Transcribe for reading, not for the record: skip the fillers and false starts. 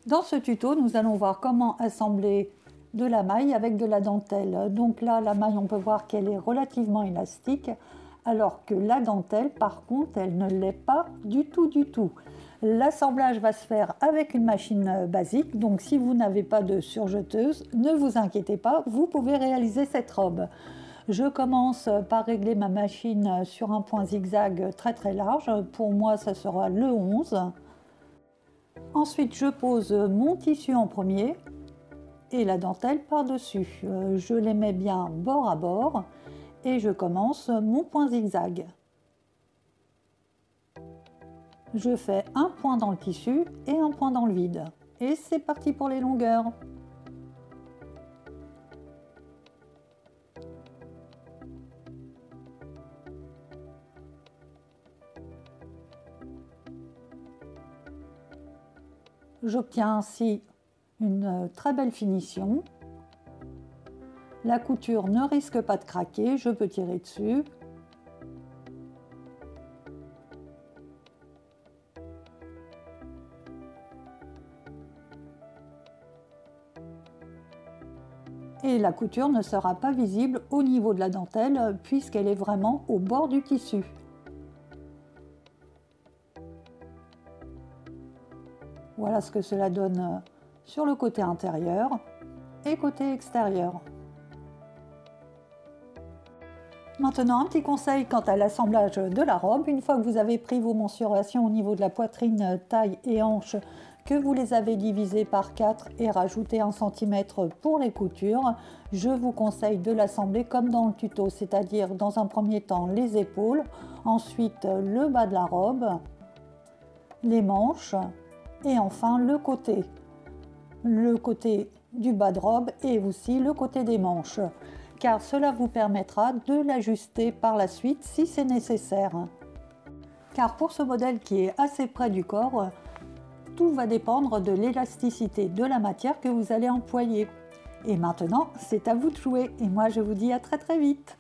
Dans ce tuto, nous allons voir comment assembler de la maille avec de la dentelle. Donc là, la maille, on peut voir qu'elle est relativement élastique, alors que la dentelle, par contre, elle ne l'est pas du tout. L'assemblage va se faire avec une machine basique, donc si vous n'avez pas de surjeteuse, ne vous inquiétez pas, vous pouvez réaliser cette robe. Je commence par régler ma machine sur un point zigzag très large. Pour moi, ça sera le 11. Ensuite, je pose mon tissu en premier et la dentelle par-dessus. Je les mets bien bord à bord et je commence mon point zigzag. Je fais un point dans le tissu et un point dans le vide. Et c'est parti pour les longueurs. J'obtiens ainsi une très belle finition. La couture ne risque pas de craquer, je peux tirer dessus. Et la couture ne sera pas visible au niveau de la dentelle puisqu'elle est vraiment au bord du tissu. Voilà ce que cela donne sur le côté intérieur et côté extérieur. Maintenant, un petit conseil quant à l'assemblage de la robe. Une fois que vous avez pris vos mensurations au niveau de la poitrine, taille et hanche, que vous les avez divisées par 4 et rajouté 1 cm pour les coutures, je vous conseille de l'assembler comme dans le tuto, c'est-à-dire dans un premier temps les épaules, ensuite le bas de la robe, les manches et enfin le côté du bas de robe et aussi le côté des manches, car cela vous permettra de l'ajuster par la suite si c'est nécessaire. Car pour ce modèle qui est assez près du corps, tout va dépendre de l'élasticité de la matière que vous allez employer. Et maintenant, c'est à vous de jouer et moi je vous dis à très vite.